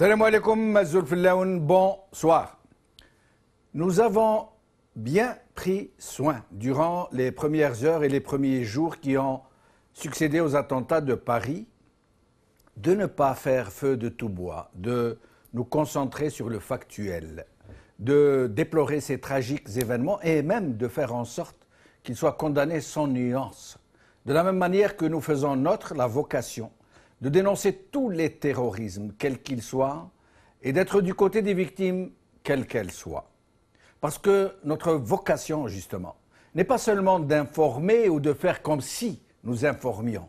Salam alaikum, Mazoul Fillaoun, bonsoir. Nous avons bien pris soin durant les premières heures et les premiers jours qui ont succédé aux attentats de Paris de ne pas faire feu de tout bois, de nous concentrer sur le factuel, de déplorer ces tragiques événements et même de faire en sorte qu'ils soient condamnés sans nuance. De la même manière que nous faisons notre la vocation de dénoncer tous les terrorismes, quels qu'ils soient, et d'être du côté des victimes, quelles qu'elles soient. Parce que notre vocation, justement, n'est pas seulement d'informer ou de faire comme si nous informions,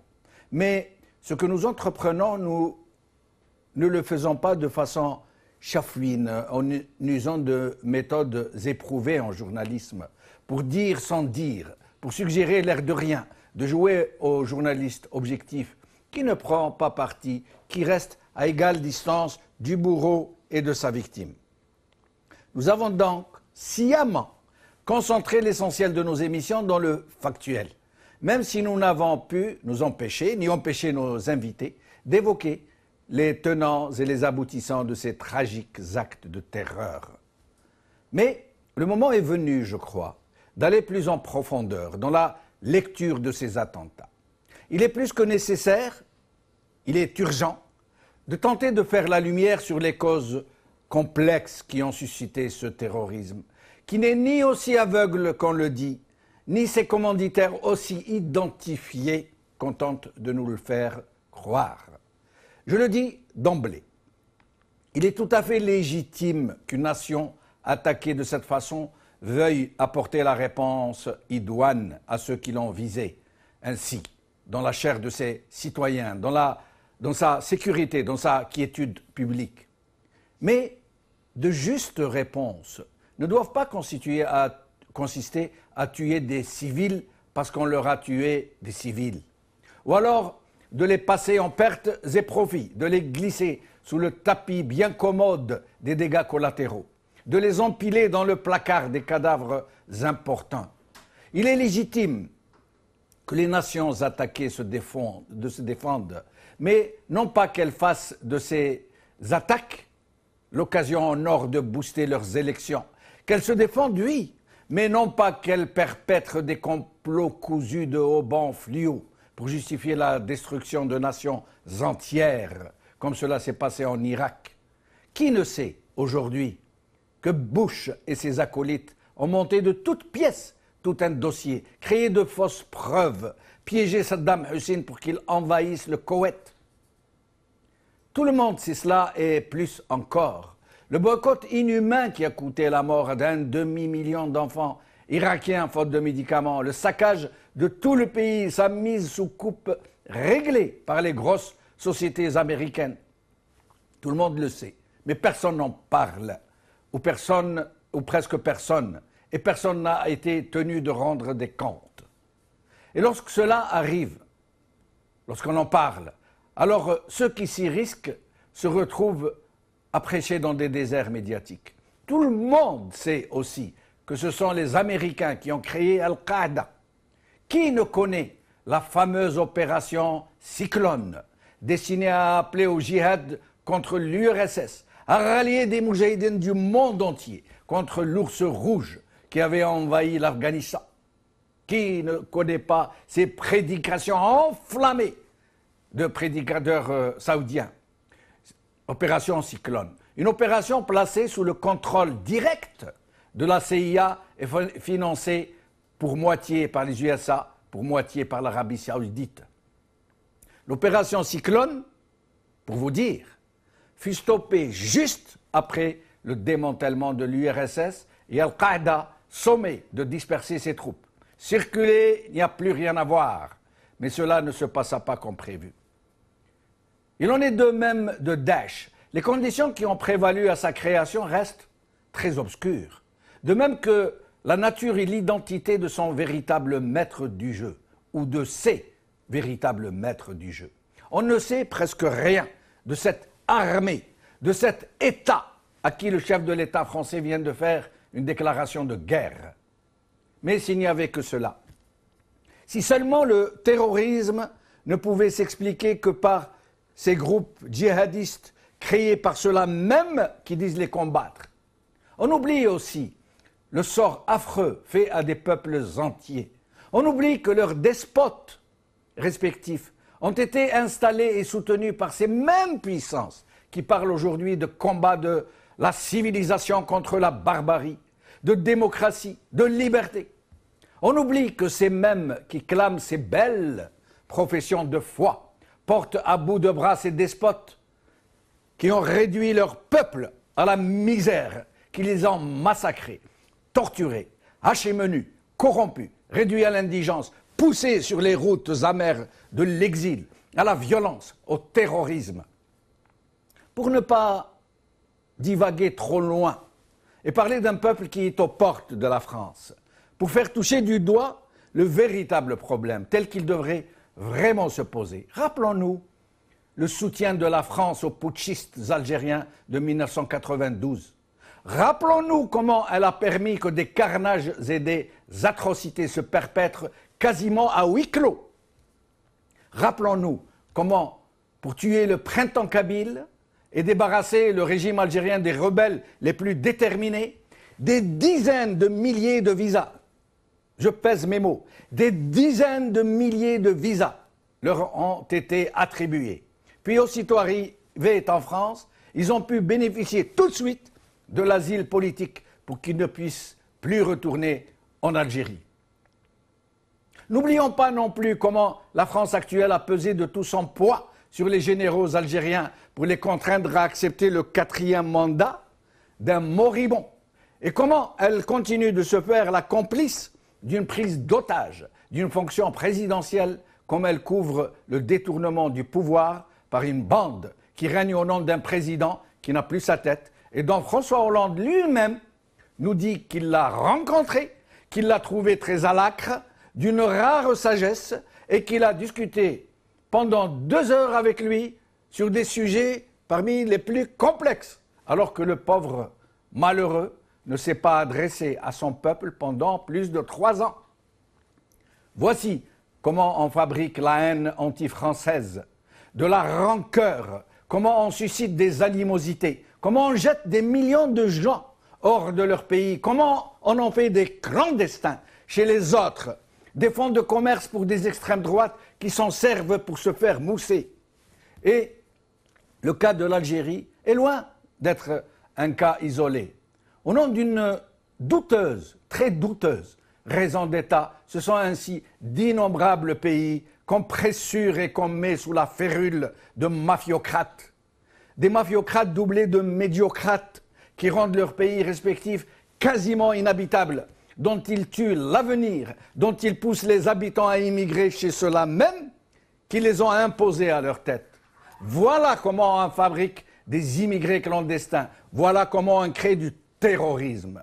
mais ce que nous entreprenons, nous ne le faisons pas de façon chafouine, en usant de méthodes éprouvées en journalisme, pour dire sans dire, pour suggérer l'air de rien, de jouer au journaliste objectif, qui ne prend pas parti, qui reste à égale distance du bourreau et de sa victime. Nous avons donc sciemment concentré l'essentiel de nos émissions dans le factuel, même si nous n'avons pu nous empêcher, ni empêcher nos invités, d'évoquer les tenants et les aboutissants de ces tragiques actes de terreur. Mais le moment est venu, je crois, d'aller plus en profondeur dans la lecture de ces attentats. Il est plus que nécessaire, il est urgent, de tenter de faire la lumière sur les causes complexes qui ont suscité ce terrorisme, qui n'est ni aussi aveugle qu'on le dit, ni ses commanditaires aussi identifiés qu'on tente de nous le faire croire. Je le dis d'emblée, il est tout à fait légitime qu'une nation attaquée de cette façon veuille apporter la réponse idoine à ceux qui l'ont visé. Ainsi, dans la chair de ses citoyens, dans sa sécurité, dans sa quiétude publique. Mais de justes réponses ne doivent pas consister à tuer des civils parce qu'on leur a tué des civils. Ou alors de les passer en pertes et profits, de les glisser sous le tapis bien commode des dégâts collatéraux, de les empiler dans le placard des cadavres importants. Il est légitime que les nations attaquées se défendent, mais non pas qu'elles fassent de ces attaques l'occasion en or de booster leurs élections. Qu'elles se défendent, oui, mais non pas qu'elles perpètrent des complots cousus de haubans fluo pour justifier la destruction de nations entières, comme cela s'est passé en Irak. Qui ne sait aujourd'hui que Bush et ses acolytes ont monté de toutes pièces tout un dossier, créé de fausses preuves, piégé Saddam Hussein pour qu'il envahisse le Koweït. Tout le monde sait cela et plus encore. Le boycott inhumain qui a coûté la mort d'un demi-million d'enfants irakiens faute de médicaments, le saccage de tout le pays, sa mise sous coupe réglée par les grosses sociétés américaines. Tout le monde le sait, mais personne n'en parle, ou presque personne. Et personne n'a été tenu de rendre des comptes. Et lorsque cela arrive, lorsqu'on en parle, alors ceux qui s'y risquent se retrouvent à prêcher dans des déserts médiatiques. Tout le monde sait aussi que ce sont les Américains qui ont créé Al-Qaïda. Qui ne connaît la fameuse opération Cyclone, destinée à appeler au djihad contre l'URSS, à rallier des moudjahidines du monde entier contre l'ours rouge qui avait envahi l'Afghanistan. Qui ne connaît pas ces prédications enflammées de prédicateurs saoudiens? Opération Cyclone. Une opération placée sous le contrôle direct de la CIA et financée pour moitié par les USA, pour moitié par l'Arabie saoudite. L'opération Cyclone, pour vous dire, fut stoppée juste après le démantèlement de l'URSS et Al-Qaïda sommé de disperser ses troupes. Circuler, il n'y a plus rien à voir. Mais cela ne se passa pas comme prévu. Il en est de même de Daesh. Les conditions qui ont prévalu à sa création restent très obscures. De même que la nature et l'identité de son véritable maître du jeu, ou de ses véritables maîtres du jeu. On ne sait presque rien de cette armée, de cet État à qui le chef de l'État français vient de faire une déclaration de guerre. Mais s'il n'y avait que cela, si seulement le terrorisme ne pouvait s'expliquer que par ces groupes djihadistes créés par ceux-là même qui disent les combattre. On oublie aussi le sort affreux fait à des peuples entiers. On oublie que leurs despotes respectifs ont été installés et soutenus par ces mêmes puissances qui parlent aujourd'hui de combat de la civilisation contre la barbarie, de démocratie, de liberté. On oublie que ces mêmes qui clament ces belles professions de foi portent à bout de bras ces despotes qui ont réduit leur peuple à la misère, qui les ont massacrés, torturés, hachés menus, corrompus, réduits à l'indigence, poussés sur les routes amères de l'exil, à la violence, au terrorisme. Pour ne pas divaguer trop loin et parler d'un peuple qui est aux portes de la France, pour faire toucher du doigt le véritable problème tel qu'il devrait vraiment se poser. Rappelons-nous le soutien de la France aux putschistes algériens de 1992. Rappelons-nous comment elle a permis que des carnages et des atrocités se perpètrent quasiment à huis clos. Rappelons-nous comment, pour tuer le printemps kabyle et débarrasser le régime algérien des rebelles les plus déterminés, des dizaines de milliers de visas, je pèse mes mots, des dizaines de milliers de visas leur ont été attribués. Puis aussitôt arrivés en France, ils ont pu bénéficier tout de suite de l'asile politique pour qu'ils ne puissent plus retourner en Algérie. N'oublions pas non plus comment la France actuelle a pesé de tout son poids sur les généraux algériens pour les contraindre à accepter le 4e mandat d'un moribond. Et comment elle continue de se faire la complice d'une prise d'otage, d'une fonction présidentielle, comme elle couvre le détournement du pouvoir par une bande qui règne au nom d'un président qui n'a plus sa tête et dont François Hollande lui-même nous dit qu'il l'a rencontré, qu'il l'a trouvé très à l'acre, d'une rare sagesse et qu'il a discuté pendant 2 heures avec lui sur des sujets parmi les plus complexes, alors que le pauvre malheureux ne s'est pas adressé à son peuple pendant plus de 3 ans. Voici comment on fabrique la haine anti-française, de la rancœur, comment on suscite des animosités, comment on jette des millions de gens hors de leur pays, comment on en fait des clandestins chez les autres, des fonds de commerce pour des extrêmes droites qui s'en servent pour se faire mousser. Et le cas de l'Algérie est loin d'être un cas isolé. Au nom d'une douteuse, très douteuse raison d'État, ce sont ainsi d'innombrables pays qu'on pressure et qu'on met sous la férule de mafiocrates. Des mafiocrates doublés de médiocrates qui rendent leurs pays respectifs quasiment inhabitables, dont ils tuent l'avenir, dont ils poussent les habitants à immigrer chez ceux-là même qui les ont imposés à leur tête. Voilà comment on fabrique des immigrés clandestins. Voilà comment on crée du terrorisme.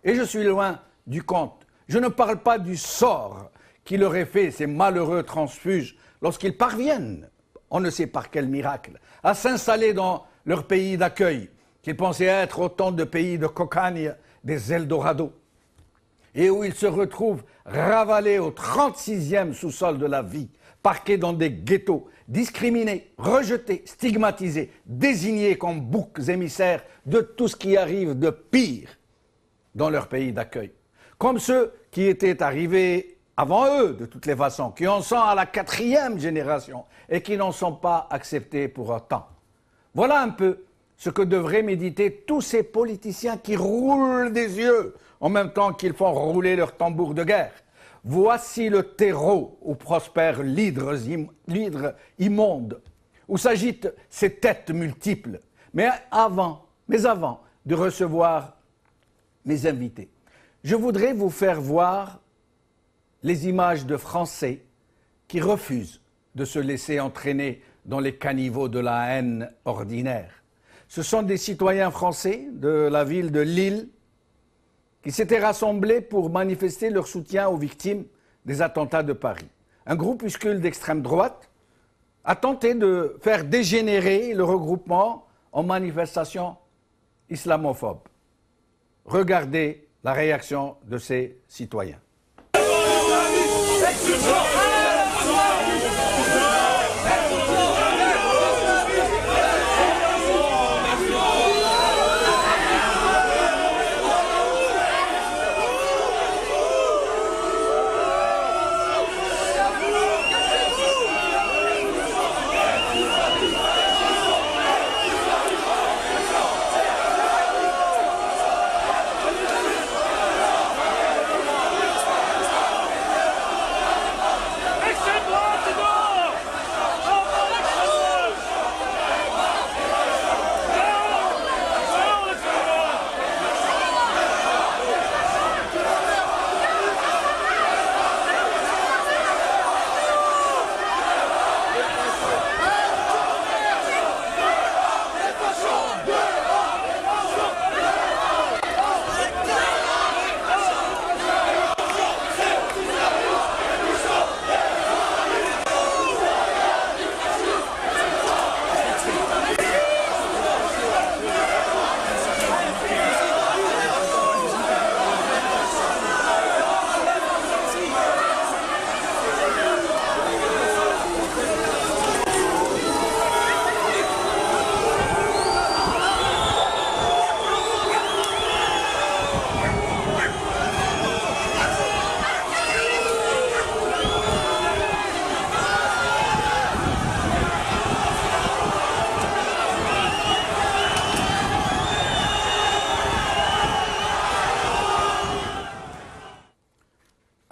Et je suis loin du compte. Je ne parle pas du sort qui leur est fait, ces malheureux transfuges, lorsqu'ils parviennent, on ne sait par quel miracle, à s'installer dans leur pays d'accueil, qu'ils pensaient être autant de pays de cocagne, des Eldorado, et où ils se retrouvent ravalés au 36e sous-sol de la vie, parqués dans des ghettos, discriminés, rejetés, stigmatisés, désignés comme boucs émissaires de tout ce qui arrive de pire dans leur pays d'accueil. Comme ceux qui étaient arrivés avant eux, de toutes les façons, qui en sont à la 4e génération et qui n'en sont pas acceptés pour autant. Voilà un peu ce que devraient méditer tous ces politiciens qui roulent des yeux en même temps qu'ils font rouler leur tambour de guerre. Voici le terreau où prospèrent l'hydre immonde, où s'agitent ces têtes multiples. Mais avant de recevoir mes invités, je voudrais vous faire voir les images de Français qui refusent de se laisser entraîner dans les caniveaux de la haine ordinaire. Ce sont des citoyens français de la ville de Lille qui s'étaient rassemblés pour manifester leur soutien aux victimes des attentats de Paris. Un groupuscule d'extrême droite a tenté de faire dégénérer le regroupement en manifestation islamophobe. Regardez la réaction de ces citoyens.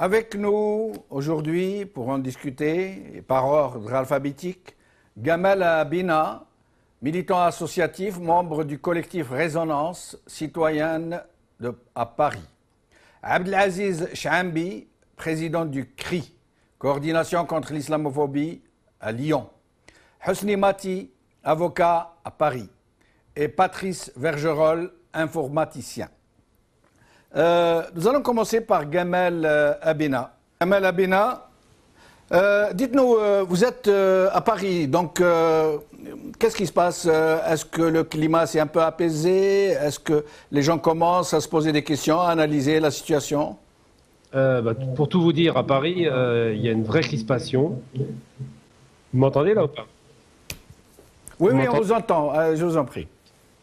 Avec nous aujourd'hui, pour en discuter, par ordre alphabétique, Gamal Abina, militant associatif, membre du collectif Résonance citoyenne à Paris. Abdelaziz Chambi, président du CRI, Coordination contre l'islamophobie à Lyon. Hosni Mati, avocat à Paris. Et Patrice Vergerol, informaticien. Nous allons commencer par Gamal Abina. Gamal Abina, dites-nous, vous êtes à Paris, donc qu'est-ce qui se passe? Est-ce que le climat s'est un peu apaisé? Est-ce que les gens commencent à se poser des questions, à analyser la situation? Pour tout vous dire, à Paris, il y a une vraie crispation. Vous m'entendez là ou pas? Oui, on vous entend, je vous en prie.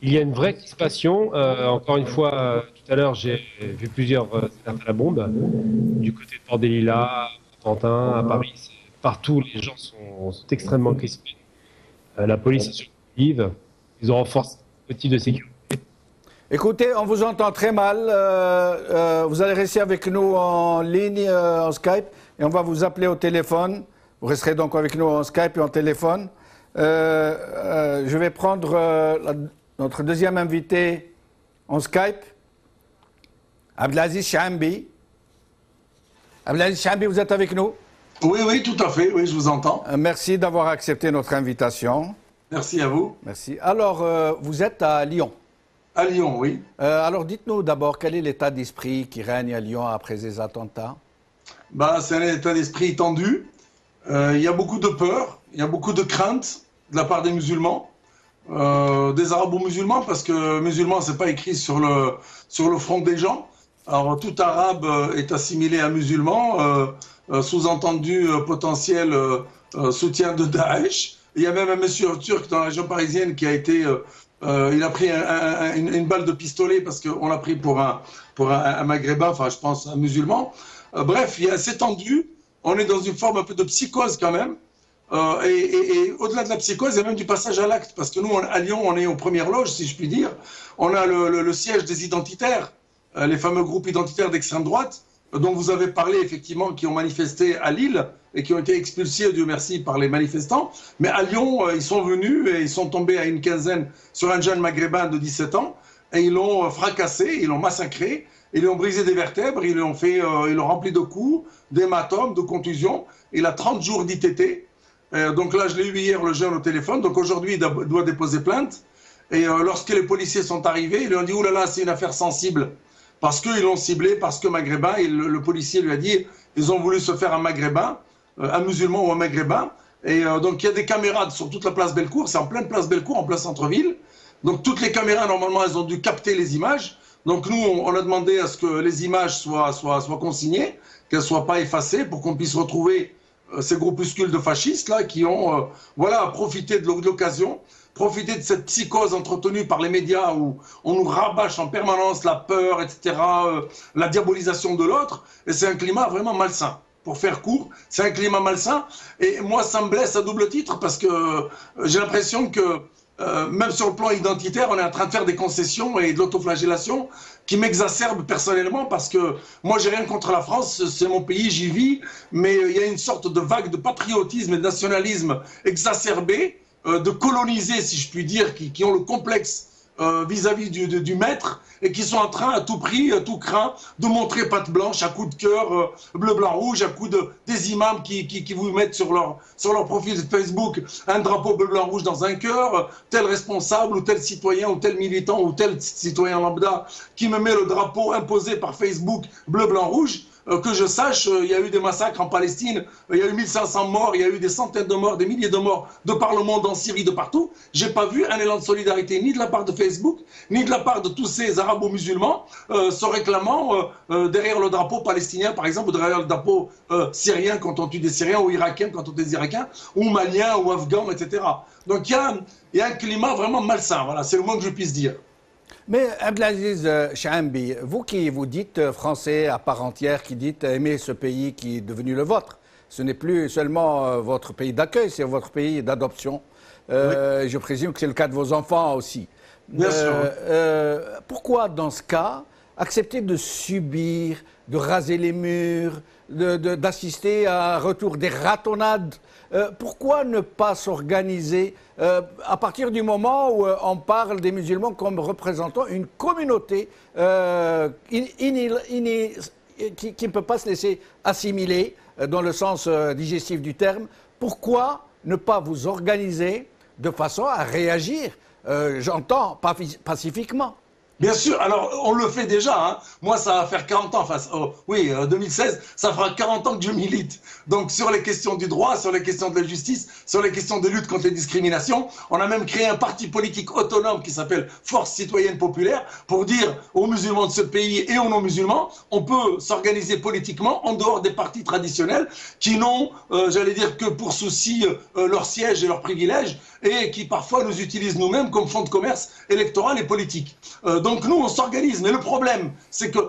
Il y a une vraie crispation. Encore une fois, tout à l'heure, j'ai vu plusieurs alertes à la bombe. Du côté de Port-des-Lilas, à Pantin, à Paris, partout, les gens sont extrêmement crispés. La police est sur le vive. Ils ont renforcé le type de sécurité. Écoutez, on vous entend très mal. Vous allez rester avec nous en ligne, en Skype, et on va vous appeler au téléphone. Vous resterez donc avec nous en Skype et en téléphone. Je vais prendre notre deuxième invité en Skype, Abdelaziz Chambi. Abdelaziz Chambi, vous êtes avec nous? Oui, tout à fait, oui, je vous entends. Merci d'avoir accepté notre invitation. Merci à vous. Merci. Alors, vous êtes à Lyon? À Lyon, oui. Alors, dites-nous d'abord, quel est l'état d'esprit qui règne à Lyon après ces attentats? C'est un état d'esprit tendu. Il y a beaucoup de peur, il y a beaucoup de crainte de la part des musulmans. Des arabo-musulmans, parce que musulman, c'est pas écrit sur le front des gens. Alors, tout arabe est assimilé à musulman, sous-entendu potentiel soutien de Daesh. Il y a même un monsieur turc dans la région parisienne qui a été... il a pris une balle de pistolet parce qu'on l'a pris pour un maghrébin, enfin, je pense, un musulman. Bref, c'est tendu. On est dans une forme un peu de psychose quand même. Et au-delà de la psychose, il y a même du passage à l'acte, parce que nous, à Lyon, on est aux premières loges, si je puis dire. On a le siège des identitaires, les fameux groupes identitaires d'extrême droite, dont vous avez parlé, effectivement, qui ont manifesté à Lille et qui ont été expulsés, Dieu merci, par les manifestants. Mais à Lyon, ils sont venus et ils sont tombés à une quinzaine sur un jeune maghrébin de 17 ans, et ils l'ont fracassé, ils l'ont massacré, ils lui ont brisé des vertèbres, ils l'ont rempli de coups, d'hématomes, de contusions. Il a 30 jours d'ITT. Donc là, je l'ai eu hier, le jeune, au téléphone. Donc aujourd'hui, il doit déposer plainte. Et lorsque les policiers sont arrivés, ils lui ont dit « Ouh là là, c'est une affaire sensible ». Parce qu'ils l'ont ciblé, parce que maghrébin. Et le policier lui a dit « Ils ont voulu se faire un maghrébin, un musulman ou un maghrébin ». Et donc il y a des caméras sur toute la place Bellecour. C'est en pleine place Bellecour, en plein centre-ville. Donc toutes les caméras, normalement, elles ont dû capter les images. Donc nous, on a demandé à ce que les images soient consignées, qu'elles ne soient pas effacées, pour qu'on puisse retrouver ces groupuscules de fascistes là qui ont profité de l'occasion, profité de cette psychose entretenue par les médias où on nous rabâche en permanence la peur, etc., la diabolisation de l'autre, et c'est un climat vraiment malsain. Pour faire court, c'est un climat malsain, et moi ça me blesse à double titre parce que j'ai l'impression que même sur le plan identitaire, on est en train de faire des concessions et de l'autoflagellation qui m'exacerbe personnellement, parce que moi j'ai rien contre la France, c'est mon pays, j'y vis, mais il y a une sorte de vague de patriotisme et de nationalisme exacerbé, de colonisés, si je puis dire, qui ont le complexe vis-à-vis du maître, et qui sont en train à tout prix, à tout craint, de montrer patte blanche à coup de cœur bleu, blanc, rouge, à coup des imams qui vous mettent sur leur profil Facebook un drapeau bleu, blanc, rouge dans un cœur, tel responsable ou tel citoyen ou tel militant ou tel citoyen lambda qui me met le drapeau imposé par Facebook bleu, blanc, rouge. Que je sache, il y a eu des massacres en Palestine, il y a eu 1500 morts, il y a eu des centaines de morts, des milliers de morts de par le monde, en Syrie, de partout. J'ai pas vu un élan de solidarité ni de la part de Facebook, ni de la part de tous ces arabo-musulmans se réclamant derrière le drapeau palestinien, par exemple, ou derrière le drapeau syrien quand on tue des Syriens, ou irakien quand on tue des Irakiens, ou malien, ou afghan, etc. Donc il y a un climat vraiment malsain, voilà, c'est le moins que je puisse dire. Mais Abdelaziz Chambi, vous qui vous dites français à part entière, qui dites aimer ce pays qui est devenu le vôtre, ce n'est plus seulement votre pays d'accueil, c'est votre pays d'adoption. Oui. Je présume que c'est le cas de vos enfants aussi. Bien sûr. Pourquoi, dans ce cas, accepter de subir de raser les murs, d'assister à un retour des ratonnades. Pourquoi ne pas s'organiser à partir du moment où on parle des musulmans comme représentant une communauté qui ne peut pas se laisser assimiler dans le sens digestif du terme? Pourquoi ne pas vous organiser de façon à réagir, j'entends, pacifiquement? Bien sûr, alors on le fait déjà. Hein. Moi, ça va faire 40 ans, 2016, ça fera 40 ans que je milite. Donc sur les questions du droit, sur les questions de la justice, sur les questions de lutte contre les discriminations, on a même créé un parti politique autonome qui s'appelle Force citoyenne populaire pour dire aux musulmans de ce pays et aux non-musulmans, on peut s'organiser politiquement en dehors des partis traditionnels qui n'ont, j'allais dire, que pour souci leur siège et leurs privilèges et qui parfois nous utilisent nous-mêmes comme fonds de commerce électoral et politique. Donc nous, on s'organise. Mais le problème, c'est que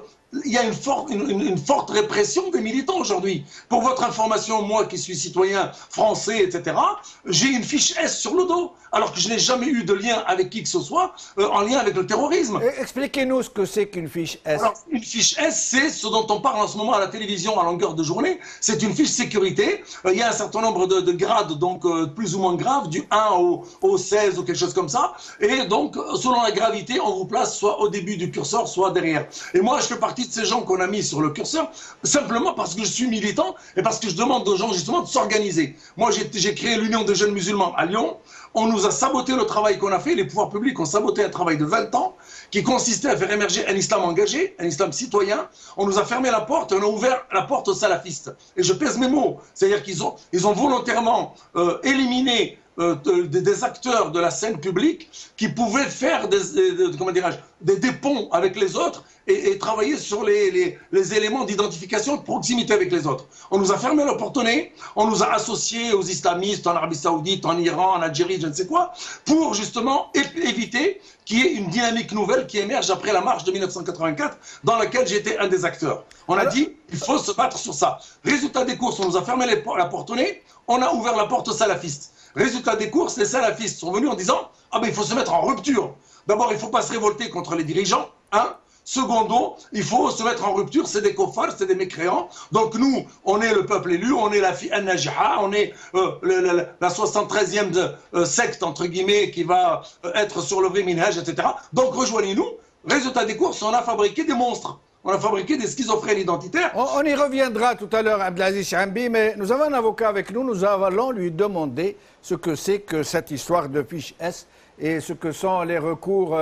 il y a une forte répression des militants aujourd'hui. Pour votre information, moi qui suis citoyen français, etc., j'ai une fiche S sur le dos, alors que je n'ai jamais eu de lien avec qui que ce soit en lien avec le terrorisme. Expliquez-nous ce que c'est qu'une fiche S. Alors, une fiche S, c'est ce dont on parle en ce moment à la télévision à longueur de journée. C'est une fiche sécurité. Il y a un certain nombre de grades, donc plus ou moins graves, du 1 au 16 ou quelque chose comme ça. Et donc, selon la gravité, on vous place soit au début du curseur, soit derrière. Et moi, je fais partie de ces gens qu'on a mis sur le curseur, simplement parce que je suis militant et parce que je demande aux gens justement de s'organiser. Moi, j'ai créé l'Union des jeunes musulmans à Lyon. On nous a saboté le travail qu'on a fait. Les pouvoirs publics ont saboté un travail de 20 ans qui consistait à faire émerger un islam engagé, un islam citoyen. On nous a fermé la porte et on a ouvert la porte aux salafistes. Et je pèse mes mots. C'est-à-dire qu'ils ont volontairement éliminé des acteurs de la scène publique qui pouvaient faire des ponts avec les autres et travailler sur les éléments d'identification, de proximité avec les autres. On nous a fermé le porte-monnaie, on nous a associés aux islamistes en Arabie Saoudite, en Iran, en Algérie, je ne sais quoi, pour justement éviter qu'il y ait une dynamique nouvelle qui émerge après la marche de 1984, dans laquelle j'étais un des acteurs. On a dit, il faut se battre sur ça. Résultat des courses, on nous a fermé la porte-monnaie, on a ouvert la porte aux salafistes. Résultat des courses, les salafistes sont venus en disant « Ah ben il faut se mettre en rupture. D'abord, il ne faut pas se révolter contre les dirigeants, hein. Secondo, il faut se mettre en rupture, c'est des kofars, c'est des mécréants. Donc nous, on est le peuple élu, on est la An-Najiha, on est la 73e secte, entre guillemets, qui va être sur le vrai minhaj, etc. Donc rejoignez-nous. Résultat des courses, on a fabriqué des monstres. On a fabriqué des schizophrènes identitaires. On y reviendra tout à l'heure, Abdelaziz Chambi, mais nous avons un avocat avec nous. Nous allons lui demander ce que c'est que cette histoire de fiche S et ce que sont les recours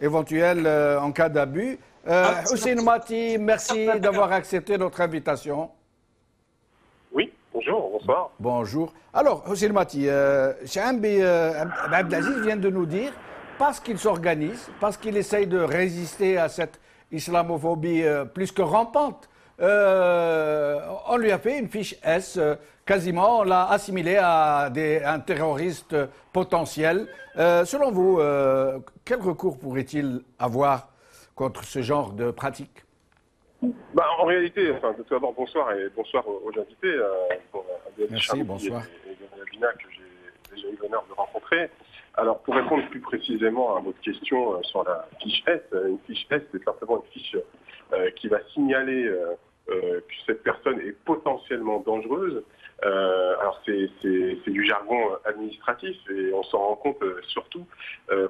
éventuels en cas d'abus. Hussein Mati, merci d'avoir accepté notre invitation. Oui, bonjour, bonsoir. Bonjour. Alors, Hussein Mati, Chambi Abdelaziz vient de nous dire, parce qu'il s'organise, parce qu'il essaye de résister à cette islamophobie plus que rampante, on lui a fait une fiche S, quasiment, on l'a assimilé à un terroriste potentiel. Selon vous, quel recours pourrait-il avoir contre ce genre de pratique? En réalité, tout d'abord, bonsoir et bonsoir aux invités. Merci, bonsoir. Et Gabriel Bina, que j'ai déjà eu l'honneur de rencontrer. Alors, pour répondre plus précisément à votre question sur la fiche S, une fiche S, c'est simplement une fiche qui va signaler que cette personne est potentiellement dangereuse. Alors, c'est du jargon administratif et on s'en rend compte surtout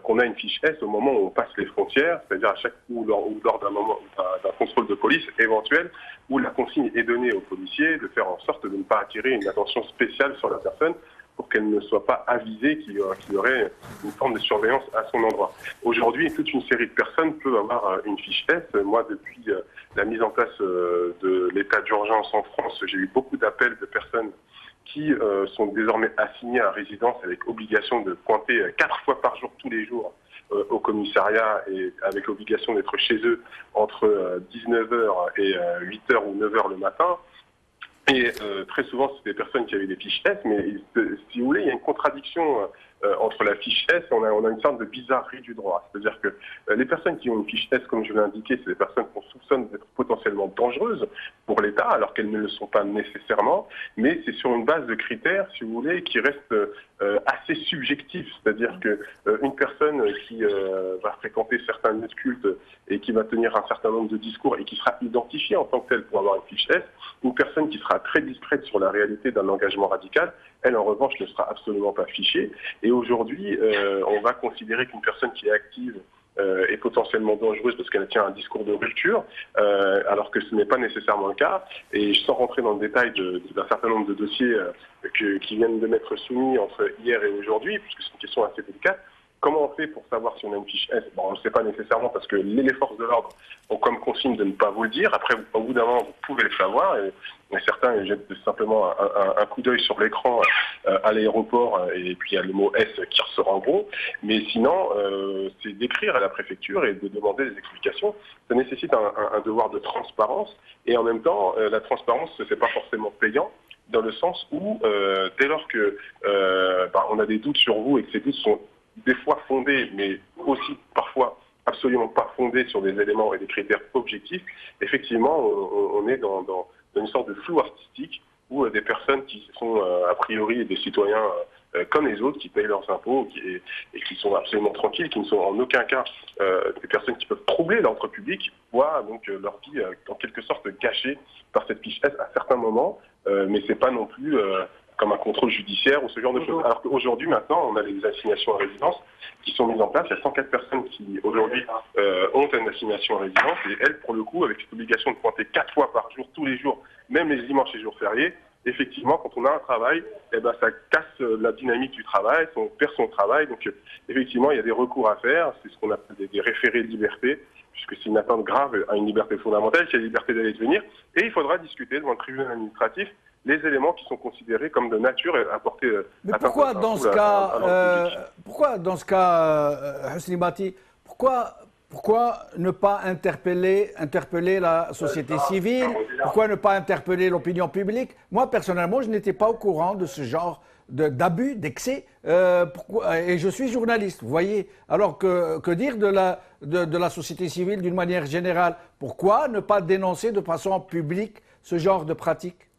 qu'on a une fiche S au moment où on passe les frontières, c'est-à-dire à chaque coup lors d'un contrôle de police éventuel où la consigne est donnée aux policiers de faire en sorte de ne pas attirer une attention spéciale sur la personne pour qu'elle ne soit pas avisée qu'il y aurait une forme de surveillance à son endroit. Aujourd'hui, toute une série de personnes peuvent avoir une fiche S. Moi, depuis la mise en place de l'état d'urgence en France, j'ai eu beaucoup d'appels de personnes qui sont désormais assignées à résidence avec obligation de pointer 4 fois par jour tous les jours au commissariat et avec l'obligation d'être chez eux entre 19h et 8h ou 9h le matin. Et très souvent, c'est des personnes qui avaient des fiches S, mais si vous voulez, il y a une contradiction entre la fiche S, on a une sorte de bizarrerie du droit. C'est-à-dire que les personnes qui ont une fiche S, comme je l'ai indiqué, c'est des personnes qu'on soupçonne d'être potentiellement dangereuses pour l'État, alors qu'elles ne le sont pas nécessairement, mais c'est sur une base de critères, si vous voulez, qui restent assez subjectifs. C'est-à-dire que une personne qui va fréquenter certains lieux de culte et qui va tenir un certain nombre de discours et qui sera identifiée en tant que telle pour avoir une fiche S, une personne qui sera très discrète sur la réalité d'un engagement radical, elle en revanche ne sera absolument pas fichée. Et aujourd'hui, on va considérer qu'une personne qui est active est potentiellement dangereuse parce qu'elle tient un discours de rupture, alors que ce n'est pas nécessairement le cas. Et sans rentrer dans le détail d'un certain nombre de dossiers qui viennent de m'être soumis entre hier et aujourd'hui, puisque c'est une question assez délicate, comment on fait pour savoir si on a une fiche S? Bon, on ne le sait pas nécessairement parce que les forces de l'ordre ont comme consigne de ne pas vous le dire. Après, au bout d'un moment, vous pouvez le savoir. Et certains jettent simplement un coup d'œil sur l'écran à l'aéroport et puis il y a le mot S qui ressort en gros. Mais sinon, c'est d'écrire à la préfecture et de demander des explications. Ça nécessite un devoir de transparence. Et en même temps, la transparence, ce n'est pas forcément payant, dans le sens où, dès lors que on a des doutes sur vous et que ces doutes sont des fois fondés, mais aussi parfois absolument pas fondés sur des éléments et des critères objectifs, effectivement, on est dans une sorte de flou artistique où des personnes qui sont a priori des citoyens comme les autres, qui payent leurs impôts et qui sont absolument tranquilles, qui ne sont en aucun cas des personnes qui peuvent troubler l'ordre public, voient donc leur vie en quelque sorte gâchée par cette fiche S à certains moments, mais c'est pas non plus comme un contrôle judiciaire ou ce genre de choses. Alors qu'aujourd'hui, maintenant, on a les assignations à résidence qui sont mises en place. Il y a 104 personnes qui, aujourd'hui, ont une assignation à résidence. Et elles, pour le coup, avec cette obligation de pointer 4 fois par jour, tous les jours, même les dimanches et jours fériés, effectivement, quand on a un travail, eh ben, ça casse la dynamique du travail, on perd son travail. Donc, effectivement, il y a des recours à faire. C'est ce qu'on appelle des référés de liberté, puisque c'est une atteinte grave à une liberté fondamentale, qui est la liberté d'aller et de venir. Et il faudra discuter devant le tribunal administratif les éléments qui sont considérés comme de nature à porter. Mais pourquoi dans ce cas, Hosni Mati, pourquoi ne pas interpeller la société civile? Pourquoi ne pas interpeller l'opinion publique? Moi, personnellement, je n'étais pas au courant de ce genre d'abus, d'excès, et je suis journaliste, vous voyez. Alors que dire de la société civile d'une manière générale? Pourquoi ne pas dénoncer de façon publique ce genre de pratique?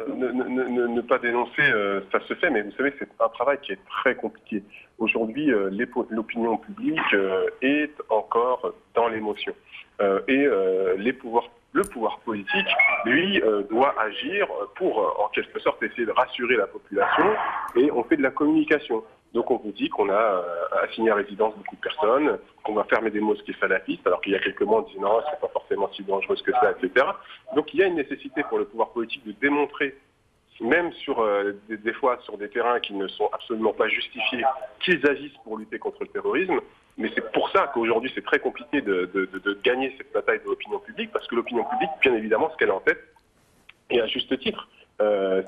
Ne pas dénoncer, ça se fait, mais vous savez que c'est un travail qui est très compliqué. Aujourd'hui, l'opinion publique est encore dans l'émotion. Le pouvoir politique, lui, doit agir pour, en quelque sorte, essayer de rassurer la population, et on fait de la communication. Donc on vous dit qu'on a assigné à résidence beaucoup de personnes, qu'on va fermer des mosquées salafistes, alors qu'il y a quelques mois on disait non, c'est pas forcément si dangereuse que ça, etc. Donc il y a une nécessité pour le pouvoir politique de démontrer, même sur des fois sur des terrains qui ne sont absolument pas justifiés, qu'ils agissent pour lutter contre le terrorisme. Mais c'est pour ça qu'aujourd'hui c'est très compliqué de gagner cette bataille de l'opinion publique, parce que l'opinion publique, bien évidemment, ce qu'elle a en tête, et à juste titre,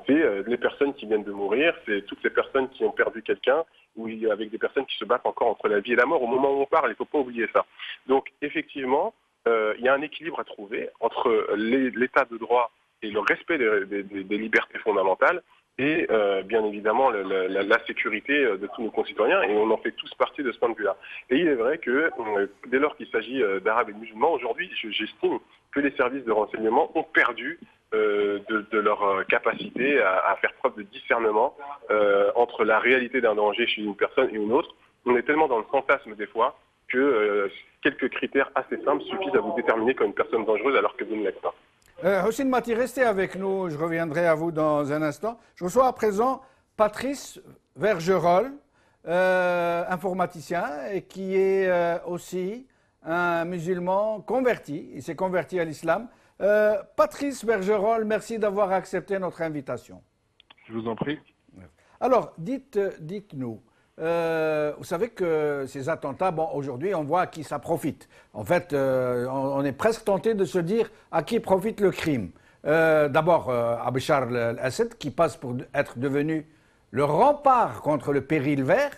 c'est les personnes qui viennent de mourir, c'est toutes ces personnes qui ont perdu quelqu'un, ou avec des personnes qui se battent encore entre la vie et la mort au moment où on parle. Il ne faut pas oublier ça. Donc effectivement, il y a un équilibre à trouver entre l'état de droit et le respect des libertés fondamentales et bien évidemment la sécurité de tous nos concitoyens, et on en fait tous partie de ce point de vue-là. Et il est vrai que dès lors qu'il s'agit d'Arabes et de musulmans, aujourd'hui, j'estime que les services de renseignement ont perdu de leur capacité à faire preuve de discernement entre la réalité d'un danger chez une personne et une autre. On est tellement dans le fantasme des fois que quelques critères assez simples suffisent à vous déterminer comme une personne dangereuse alors que vous ne l'êtes pas. Hosni Mati, restez avec nous, je reviendrai à vous dans un instant. Je reçois à présent Patrice Vergerolles, informaticien, et qui est aussi un musulman converti. Il s'est converti à l'islam. Patrice Vergerolles, merci d'avoir accepté notre invitation. Je vous en prie. Alors, dites-nous, vous savez que ces attentats, bon, aujourd'hui, on voit à qui ça profite. En fait, on est presque tenté de se dire à qui profite le crime. D'abord, à Bachar al-Assad, qui passe pour être devenu le rempart contre le péril vert,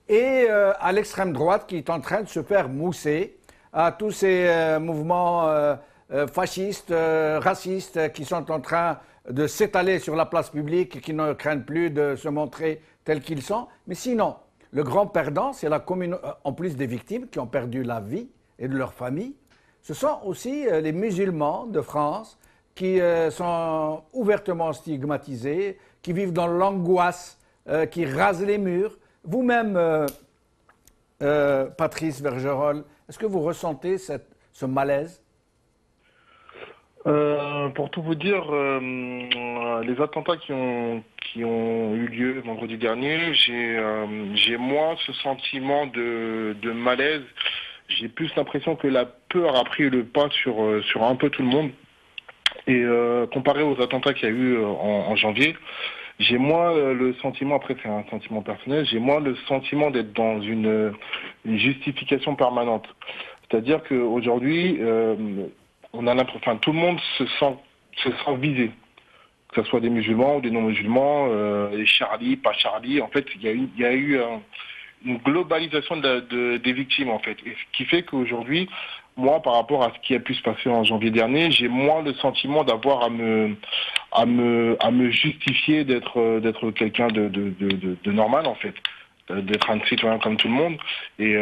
et à l'extrême droite, qui est en train de se faire mousser, à tous ces mouvements fascistes, racistes, qui sont en train de s'étaler sur la place publique, qui ne craignent plus de se montrer tels qu'ils sont. Mais sinon, le grand perdant, c'est la communauté, en plus des victimes qui ont perdu la vie et de leur famille, ce sont aussi les musulmans de France qui sont ouvertement stigmatisés, qui vivent dans l'angoisse, qui rasent les murs. Vous-même, Patrice Vergerolles, est-ce que vous ressentez ce malaise? Pour tout vous dire, les attentats qui ont eu lieu vendredi dernier, j'ai moins ce sentiment de malaise. J'ai plus l'impression que la peur a pris le pas sur un peu tout le monde. Et comparé aux attentats qu'il y a eu en janvier, j'ai moins le sentiment, après c'est un sentiment personnel, j'ai moins le sentiment d'être dans une justification permanente. C'est-à-dire qu'aujourd'hui, on a l'impression, enfin, tout le monde se sent visé, que ce soit des musulmans ou des non-musulmans, les Charlie, pas Charlie. En fait, il y a eu une globalisation des victimes, en fait. Et ce qui fait qu'aujourd'hui, moi, par rapport à ce qui a pu se passer en janvier dernier, j'ai moins le sentiment d'avoir à me justifier d'être quelqu'un de normal, en fait, d'être un citoyen comme tout le monde. Et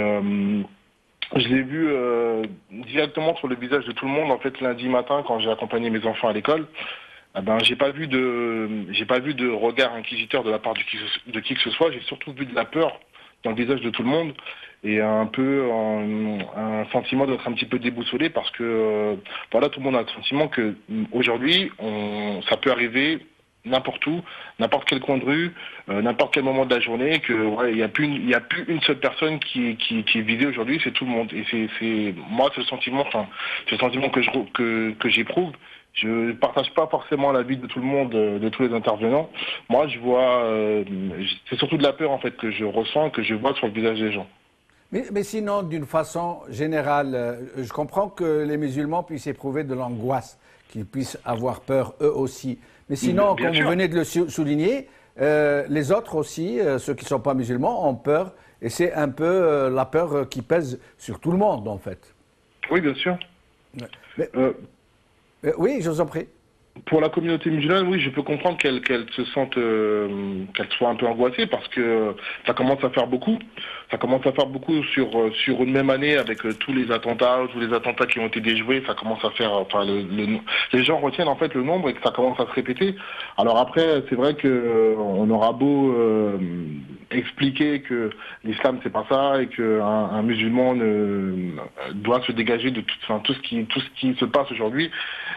je l'ai vu directement sur le visage de tout le monde, en fait, lundi matin, quand j'ai accompagné mes enfants à l'école. J'ai pas vu de regard inquisiteur de la part de qui que ce soit. J'ai surtout vu de la peur dans le visage de tout le monde et un peu un sentiment d'être un petit peu déboussolé parce que voilà, tout le monde a le sentiment que aujourd'hui ça peut arriver n'importe où, n'importe quel coin de rue, n'importe quel moment de la journée, que ouais, il y a plus une seule personne qui est visée aujourd'hui, c'est tout le monde. Et c'est moi c'est le sentiment que j'éprouve. Je ne partage pas forcément l'avis de tout le monde, de tous les intervenants. Moi, je vois, c'est surtout de la peur en fait que je ressens, que je vois sur le visage des gens. Mais sinon, d'une façon générale, je comprends que les musulmans puissent éprouver de l'angoisse, qu'ils puissent avoir peur eux aussi. Mais sinon, comme vous venez de le souligner, les autres aussi, ceux qui ne sont pas musulmans, ont peur. Et c'est un peu la peur qui pèse sur tout le monde, en fait. Oui, bien sûr. Mais, oui, je vous en prie. Pour la communauté musulmane, oui, je peux comprendre qu'elle se sente, qu'elle soit un peu angoissée parce que ça commence à faire beaucoup. Ça commence à faire beaucoup sur une même année avec tous les attentats qui ont été déjoués. Ça commence à faire, enfin, les gens retiennent en fait le nombre et que ça commence à se répéter. Alors après, c'est vrai que on aura beau expliquer que l'islam c'est pas ça et que un musulman doit se dégager de tout ce qui se passe aujourd'hui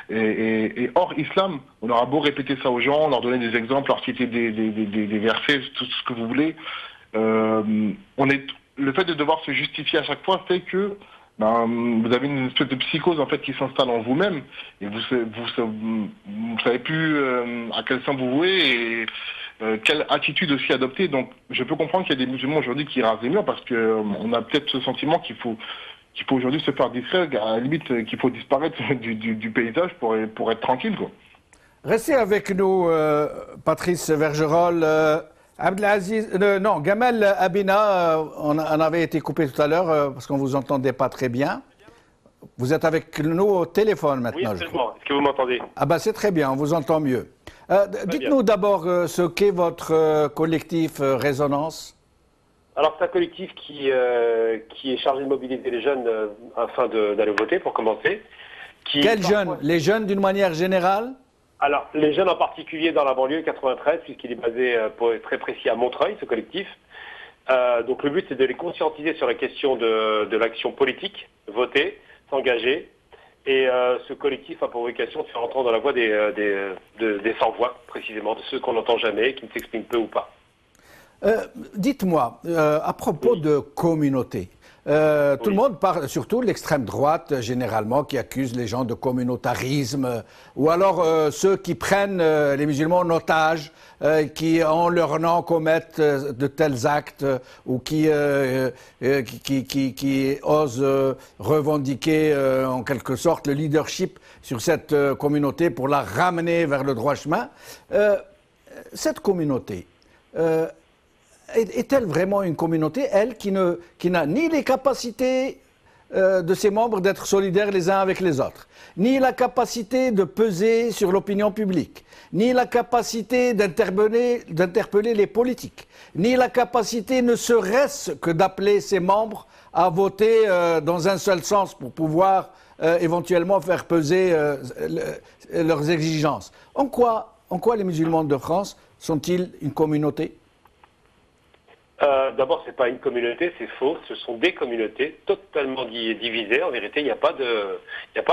et hors islam, on aura beau répéter ça aux gens, leur donner des exemples, leur citer des versets, tout ce que vous voulez. Le fait de devoir se justifier à chaque fois fait que vous avez une espèce de psychose en fait qui s'installe en vous-même et vous savez plus à quel sens vous vouez et quelle attitude aussi adopter. Donc je peux comprendre qu'il y a des musulmans aujourd'hui qui rasent les murs parce que on a peut-être ce sentiment qu'il faut aujourd'hui se faire discret, à la limite qu'il faut disparaître du paysage pour être tranquille, quoi. Restez avec nous, Patrice Vergerolles. Abdelaziz, non, Gamal Abina, on avait été coupé tout à l'heure parce qu'on ne vous entendait pas très bien. Vous êtes avec nous au téléphone maintenant. Oui, absolument. Est-ce que vous m'entendez? Ah ben c'est très bien, on vous entend mieux. Dites-nous d'abord ce qu'est votre collectif Résonance. Alors c'est un collectif qui est chargé de mobiliser les jeunes afin d'aller voter pour commencer. Quels jeunes? Les jeunes d'une manière générale? Alors, les jeunes en particulier dans la banlieue 93, puisqu'il est basé, pour être très précis, à Montreuil, ce collectif. Donc le but, c'est de les conscientiser sur la question de l'action politique, voter, s'engager. Et ce collectif a pour vocation de faire entendre dans la voix des sans-voix, précisément, de ceux qu'on n'entend jamais, qui ne s'expriment peu ou pas. Dites-moi, à propos de communauté, tout le monde parle, surtout l'extrême droite généralement, qui accuse les gens de communautarisme, ou alors ceux qui prennent les musulmans en otage, qui en leur nom commettent de tels actes, ou qui osent revendiquer en quelque sorte le leadership sur cette communauté pour la ramener vers le droit chemin. Cette communauté, est-elle vraiment une communauté, elle, qui n'a ni les capacités de ses membres d'être solidaires les uns avec les autres, ni la capacité de peser sur l'opinion publique, ni la capacité d'interpeller les politiques, ni la capacité ne serait-ce que d'appeler ses membres à voter dans un seul sens pour pouvoir éventuellement faire peser leurs exigences. En quoi les musulmans de France sont-ils une communauté ? D'abord, ce n'est pas une communauté, c'est faux. Ce sont des communautés totalement divisées. En vérité, il n'y a pas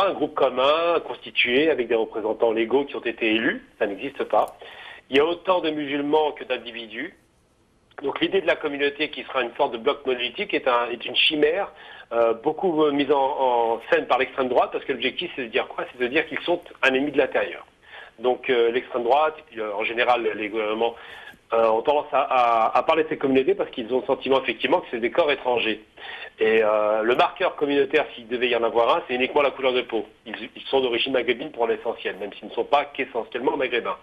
un groupe commun constitué avec des représentants légaux qui ont été élus. Ça n'existe pas. Il y a autant de musulmans que d'individus. Donc l'idée de la communauté qui sera une sorte de bloc monolithique est une chimère, beaucoup mise en scène par l'extrême droite, parce que l'objectif c'est de dire quoi ? C'est de dire qu'ils sont un ennemi de l'intérieur. Donc l'extrême droite, et puis, en général les gouvernements, ont tendance à parler de ces communautés parce qu'ils ont le sentiment effectivement que c'est des corps étrangers. Et le marqueur communautaire, s'il devait y en avoir un, c'est uniquement la couleur de peau. Ils sont d'origine maghrébine pour l'essentiel, même s'ils ne sont pas qu'essentiellement maghrébins.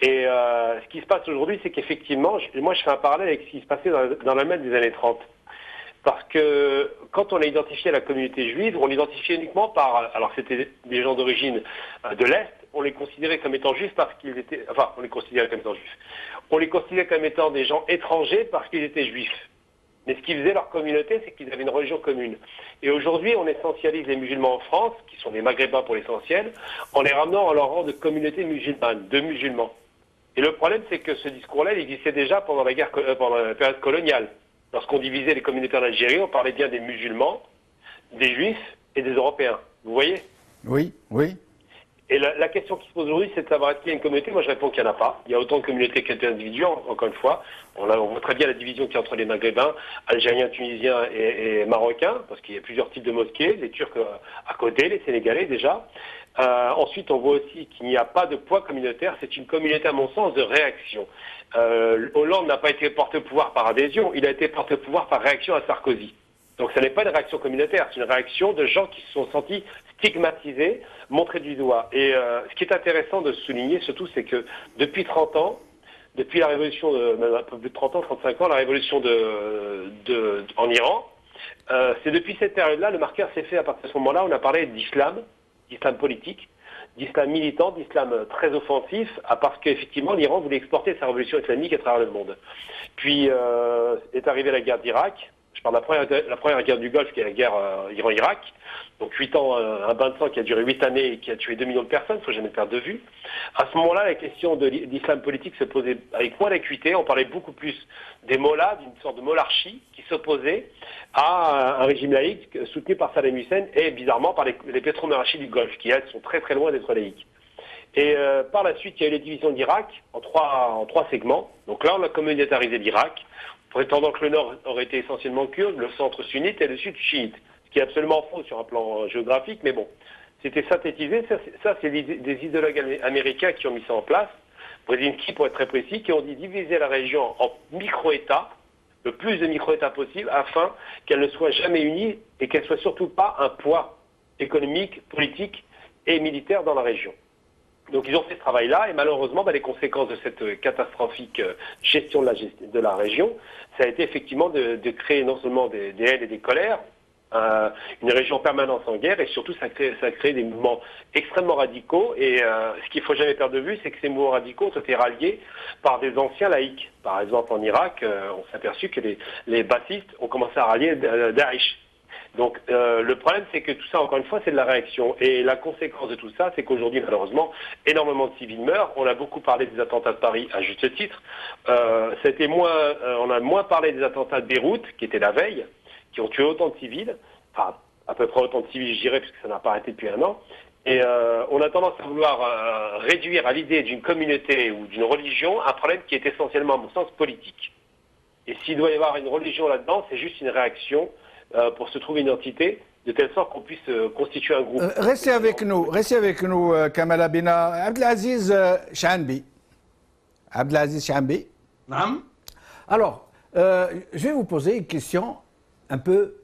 Et ce qui se passe aujourd'hui, c'est qu'effectivement, moi je fais un parallèle avec ce qui se passait dans l'Allemagne des années 30. Parce que quand on a identifié la communauté juive, on l'identifiait uniquement par... Alors c'était des gens d'origine de l'Est, on les considérait comme étant juifs parce qu'ils étaient... Enfin, on les considérait comme étant juifs. On les considérait comme étant des gens étrangers parce qu'ils étaient juifs. Mais ce qui faisait leur communauté, c'est qu'ils avaient une religion commune. Et aujourd'hui, on essentialise les musulmans en France, qui sont des maghrébins pour l'essentiel, en les ramenant à leur rang de communauté musulmane, de musulmans. Et le problème, c'est que ce discours-là, il existait déjà pendant la période coloniale. Lorsqu'on divisait les communautés en Algérie, on parlait bien des musulmans, des juifs et des européens. Vous voyez ? Oui, oui. Et la question qui se pose aujourd'hui, c'est de savoir est-ce qu'il y a une communauté. Moi, je réponds qu'il n'y en a pas. Il y a autant de communautés que d'individus, encore une fois. On voit très bien la division qu'il y a entre les Maghrébins, Algériens, Tunisiens et Marocains, parce qu'il y a plusieurs types de mosquées, les Turcs à côté, les Sénégalais déjà. Ensuite, on voit aussi qu'il n'y a pas de poids communautaire. C'est une communauté, à mon sens, de réaction. Hollande n'a pas été porte-pouvoir par adhésion, il a été porte-pouvoir par réaction à Sarkozy. Donc ce n'est pas une réaction communautaire, c'est une réaction de gens qui se sont sentis stigmatisés, montrés du doigt. Et ce qui est intéressant de souligner surtout, c'est que depuis 30 ans, depuis la révolution, même un peu plus de 30 ans, 35 ans, la révolution en Iran, c'est depuis cette période-là, le marqueur s'est fait à partir de ce moment-là, on a parlé d'islam politique, d'islam militant, d'islam très offensif, parce qu'effectivement l'Iran voulait exporter sa révolution islamique à travers le monde. Puis est arrivée la guerre d'Irak. Je parle de la première guerre du Golfe, qui est la guerre Iran-Irak. Donc 8 ans, un bain de sang qui a duré 8 années et qui a tué 2 millions de personnes, il ne faut jamais perdre de vue. À ce moment-là, la question d'islam politique se posait avec moins d'acuité. On parlait beaucoup plus des mollahs, d'une sorte de monarchie qui s'opposait à un régime laïque soutenu par Saddam Hussein et bizarrement par les pétromonarchies du Golfe, qui elles sont très très loin d'être laïques. Et par la suite, il y a eu les divisions d'Irak en trois segments. Donc là, on a communautarisé l'Irak, prétendant que le nord aurait été essentiellement kurde, le centre sunnite et le sud chiite. Ce qui est absolument faux sur un plan géographique, mais bon, c'était synthétisé. Ça c'est des idéologues américains qui ont mis ça en place, Brzezinski pour être très précis, qui ont dit diviser la région en micro-États, le plus de micro-États possible, afin qu'elle ne soit jamais unie et qu'elle ne soit surtout pas un poids économique, politique et militaire dans la région. Donc ils ont fait ce travail-là et malheureusement les conséquences de cette catastrophique gestion de la région, ça a été effectivement de créer non seulement des haines et des colères, une région en permanence en guerre et surtout ça a créé des mouvements extrêmement radicaux et ce qu'il ne faut jamais perdre de vue, c'est que ces mouvements radicaux ont été ralliés par des anciens laïcs. Par exemple en Irak, on s'est aperçu que les ba'athistes ont commencé à rallier Daesh. Donc le problème c'est que tout ça encore une fois c'est de la réaction et la conséquence de tout ça c'est qu'aujourd'hui malheureusement énormément de civils meurent. On a beaucoup parlé des attentats de Paris à juste titre, on a moins parlé des attentats de Beyrouth qui étaient la veille, qui ont tué autant de civils, enfin à peu près autant de civils je dirais puisque ça n'a pas arrêté depuis un an. Et on a tendance à vouloir réduire à l'idée d'une communauté ou d'une religion un problème qui est essentiellement à mon sens politique. Et s'il doit y avoir une religion là-dedans, c'est juste une réaction pour se trouver une entité, de telle sorte qu'on puisse constituer un groupe. Restez avec nous, Kamal Abina. Abdelaziz Chanbi. Abdelaziz Chanbi. Naam. Alors, je vais vous poser une question un peu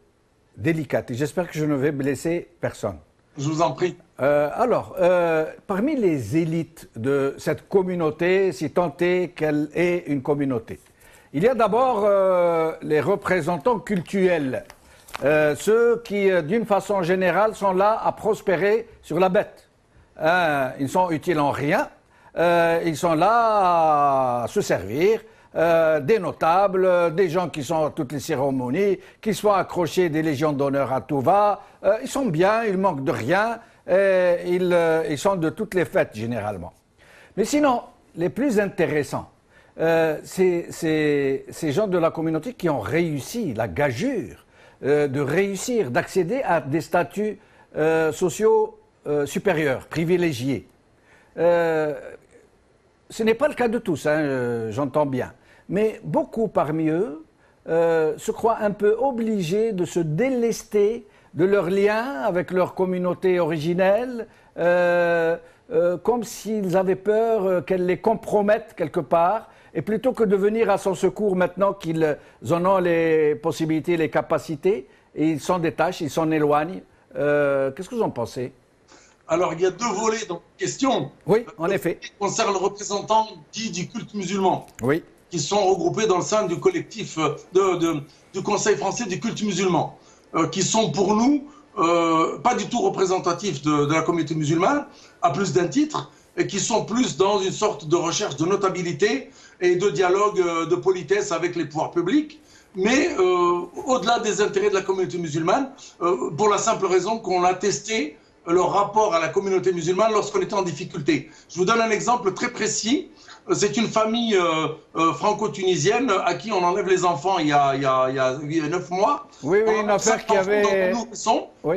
délicate et j'espère que je ne vais blesser personne. Je vous en prie. Parmi les élites de cette communauté, si tant est qu'elle est une communauté, il y a d'abord les représentants cultuels ceux qui, d'une façon générale, sont là à prospérer sur la bête. Ils sont utiles en rien, ils sont là à se servir. Des notables, des gens qui sont à toutes les cérémonies, qui se font accrocher des légions d'honneur à tout va. Ils sont bien, ils manquent de rien, ils sont de toutes les fêtes généralement. Mais sinon, les plus intéressants, c'est ces gens de la communauté qui ont réussi la gageure de réussir, d'accéder à des statuts sociaux supérieurs, privilégiés. Ce n'est pas le cas de tous, j'entends bien. Mais beaucoup parmi eux se croient un peu obligés de se délester de leurs liens avec leur communauté originelle, comme s'ils avaient peur qu'elle les compromette quelque part. Et plutôt que de venir à son secours maintenant qu'ils en ont les possibilités, les capacités, et ils s'en détachent, ils s'en éloignent. Qu'est-ce que vous en pensez ? Alors, il y a deux volets dans la question. Oui, en effet. Qui concerne le représentant dit du culte musulman. Oui. Qui sont regroupés dans le sein du collectif du Conseil français du culte musulman, qui sont pour nous pas du tout représentatifs de la communauté musulmane, à plus d'un titre, et qui sont plus dans une sorte de recherche de notabilité et de dialogue de politesse avec les pouvoirs publics, mais au-delà des intérêts de la communauté musulmane, pour la simple raison qu'on a testé leur rapport à la communauté musulmane lorsqu'on était en difficulté. Je vous donne un exemple très précis. C'est une famille franco-tunisienne à qui on enlève les enfants il y a 9 mois. Oui, oui, une affaire qui avait...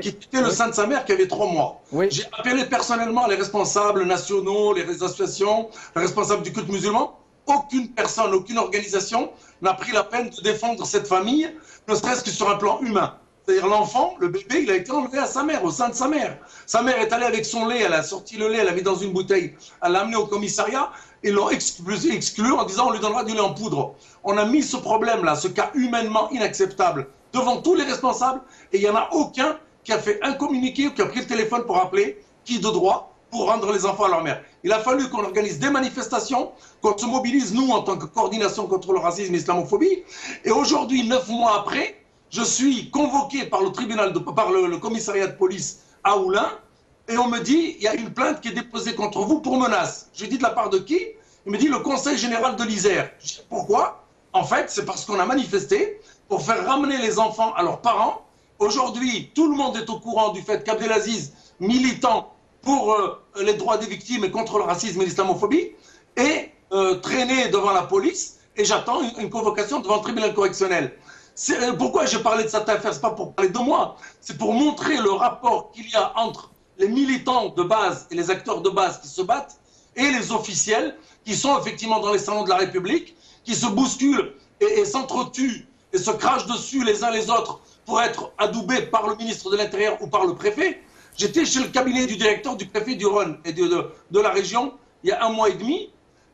qui était le sein de sa mère qui avait 3 mois. Oui. J'ai appelé personnellement les responsables nationaux, les associations, les responsables du culte musulman. Aucune personne, aucune organisation n'a pris la peine de défendre cette famille, ne serait-ce que sur un plan humain. C'est-à-dire l'enfant, le bébé, il a été enlevé à sa mère, au sein de sa mère. Sa mère est allée avec son lait, elle a sorti le lait, elle l'a mis dans une bouteille, elle l'a amené au commissariat, ils l'ont exclu en disant on lui donnera du lait en poudre. On a mis ce problème-là, ce cas humainement inacceptable, devant tous les responsables, et il n'y en a aucun qui a fait un communiqué ou qui a pris le téléphone pour appeler qui de droit pour rendre les enfants à leur mère. Il a fallu qu'on organise des manifestations, qu'on se mobilise, nous, en tant que coordination contre le racisme et l'islamophobie, et aujourd'hui, 9 mois après, je suis convoqué par le tribunal, par le commissariat de police à Oulin, et on me dit, il y a une plainte qui est déposée contre vous pour menace. Je lui dis de la part de qui? Il me dit le Conseil général de l'Isère. Je dis pourquoi? En fait, c'est parce qu'on a manifesté pour faire ramener les enfants à leurs parents. Aujourd'hui, tout le monde est au courant du fait qu'Abdelaziz, militant pour les droits des victimes et contre le racisme et l'islamophobie, est traîné devant la police, et j'attends une convocation devant le tribunal correctionnel. Pourquoi j'ai parlé de cette affaire? Ce n'est pas pour parler de moi, c'est pour montrer le rapport qu'il y a entre les militants de base et les acteurs de base qui se battent et les officiels qui sont effectivement dans les salons de la République, qui se bousculent et s'entretuent et se crachent dessus les uns les autres pour être adoubés par le ministre de l'Intérieur ou par le préfet. J'étais chez le cabinet du directeur du préfet du Rhône et de la région il y a 1 mois et demi,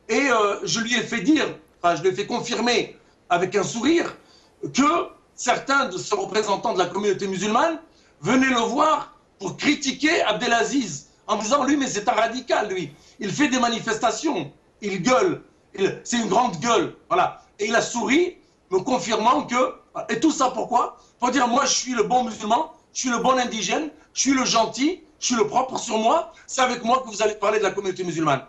et je lui ai fait dire, enfin je lui ai fait confirmer avec un sourire, que certains de ces représentants de la communauté musulmane venaient le voir pour critiquer Abdelaziz, en disant, lui, mais c'est un radical, lui. Il fait des manifestations, il gueule, c'est une grande gueule, voilà. Et il a souri, me confirmant que... Et tout ça pourquoi? Pour dire, moi, je suis le bon musulman, je suis le bon indigène, je suis le gentil, je suis le propre sur moi, c'est avec moi que vous allez parler de la communauté musulmane.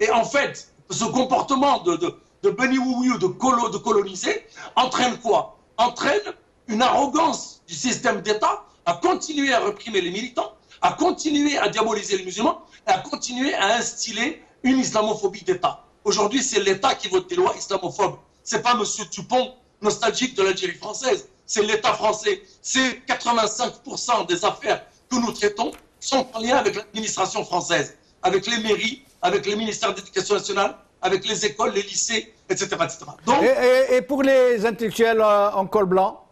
Et en fait, ce comportement de Beni Ouiou, de coloniser, entraîne quoi? Entraîne une arrogance du système d'État à continuer à réprimer les militants, à continuer à diaboliser les musulmans et à continuer à instiller une islamophobie d'État. Aujourd'hui, c'est l'État qui vote des lois islamophobes. C'est pas M. Dupont, nostalgique de l'Algérie française. C'est l'État français. C'est 85% des affaires que nous traitons sont en lien avec l'administration française, avec les mairies, avec les ministères d'éducation nationale, avec les écoles, les lycées, etc. etc. Donc, et pour les intellectuels en col blanc?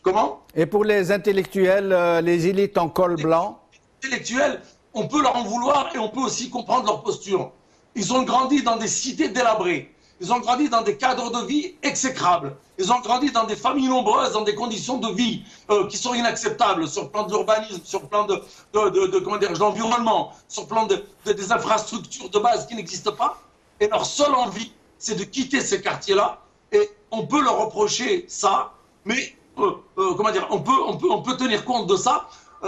Comment? Et pour les intellectuels, les élites en col blanc? Les intellectuels, on peut leur en vouloir et on peut aussi comprendre leur posture. Ils ont grandi dans des cités délabrées. Ils ont grandi dans des cadres de vie exécrables. Ils ont grandi dans des familles nombreuses, dans des conditions de vie qui sont inacceptables sur le plan de l'urbanisme, sur le plan de l'environnement, sur le plan des infrastructures de base qui n'existent pas. Et leur seule envie, c'est de quitter ces quartiers-là. Et on peut leur reprocher ça, mais comment dire, on peut tenir compte de ça.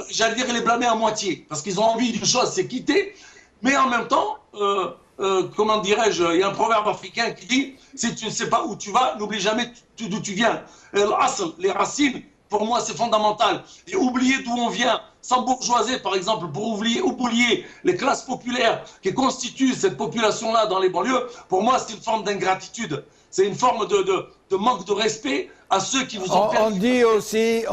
J'allais dire les blâmer à moitié, parce qu'ils ont envie d'une chose, c'est quitter, mais en même temps, comment dirais-je, il y a un proverbe africain qui dit, si tu ne sais pas où tu vas, n'oublie jamais d'où tu viens. L'asl, les racines, pour moi, c'est fondamental. Et oublier d'où on vient, s'embourgeoiser, par exemple, pour oublier les classes populaires qui constituent cette population-là dans les banlieues, pour moi, c'est une forme d'ingratitude. C'est une forme de manque de respect à ceux qui vous ont On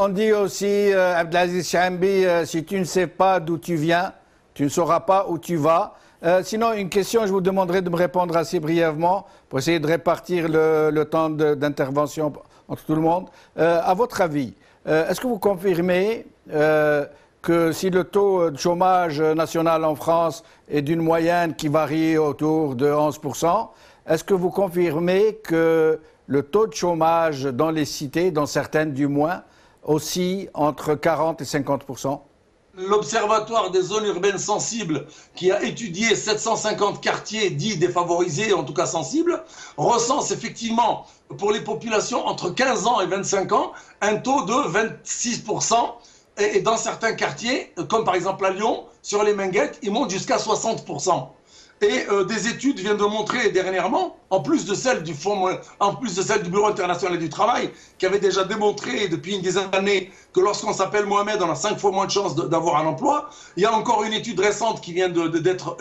dit aussi, Abdelaziz Chambi, si tu ne sais pas d'où tu viens, tu ne sauras pas où tu vas. Sinon, une question, je vous demanderai de me répondre assez brièvement pour essayer de répartir le temps d'intervention entre tout le monde. À votre avis, est-ce que vous confirmez que si le taux de chômage national en France est d'une moyenne qui varie autour de 11%, est-ce que vous confirmez que le taux de chômage dans les cités, dans certaines du moins, aussi entre 40 et 50%? L'Observatoire des zones urbaines sensibles, qui a étudié 750 quartiers dits défavorisés, en tout cas sensibles, recense effectivement pour les populations entre 15 ans et 25 ans un taux de 26%. Et dans certains quartiers, comme par exemple à Lyon, sur les Minguettes, il monte jusqu'à 60%. Et des études viennent de montrer dernièrement, en plus de celles du Bureau international du travail, qui avait déjà démontré depuis une dizaine d'années que lorsqu'on s'appelle Mohamed, on a 5 fois moins de chances d'avoir un emploi. Il y a encore une étude récente qui vient d'être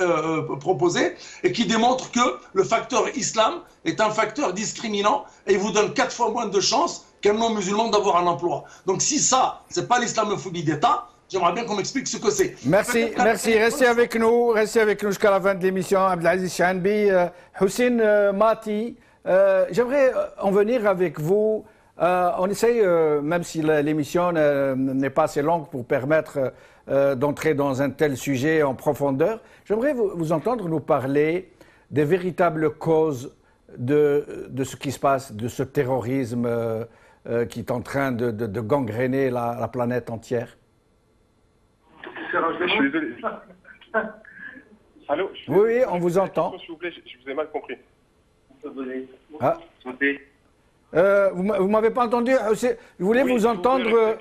proposée et qui démontre que le facteur islam est un facteur discriminant et il vous donne 4 fois moins de chances qu'un non-musulman d'avoir un emploi. Donc si ça, c'est pas l'islamophobie d'État, j'aimerais bien qu'on m'explique ce que c'est. Merci. Restez avec nous jusqu'à la fin de l'émission. Abdelaziz Chambi, Houssine Mati, j'aimerais en venir avec vous. On essaye, même si l'émission n'est pas assez longue pour permettre d'entrer dans un tel sujet en profondeur, j'aimerais vous entendre nous parler des véritables causes de ce qui se passe, de ce terrorisme qui est en train de gangréner la planète entière. Je suis désolé. Allô? Oui, on vous entend. S'il vous plaît, je vous ai mal compris. Ah. Vous m'avez pas entendu. Je voulais vous entendre.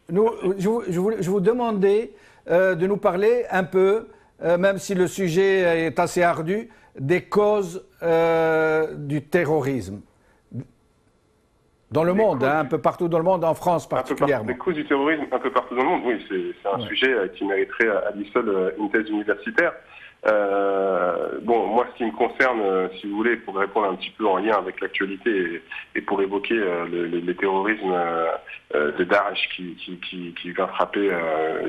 Je vous demandais de nous parler un peu, même si le sujet est assez ardu, des causes du terrorisme. Dans le monde, un peu partout dans le monde, en France particulièrement. Les causes du terrorisme un peu partout dans le monde, oui, c'est un sujet qui mériterait à lui seul une thèse universitaire. Bon, moi, ce qui me concerne, si vous voulez, pour répondre un petit peu en lien avec l'actualité et pour évoquer les terrorismes de Daesh qui vient frapper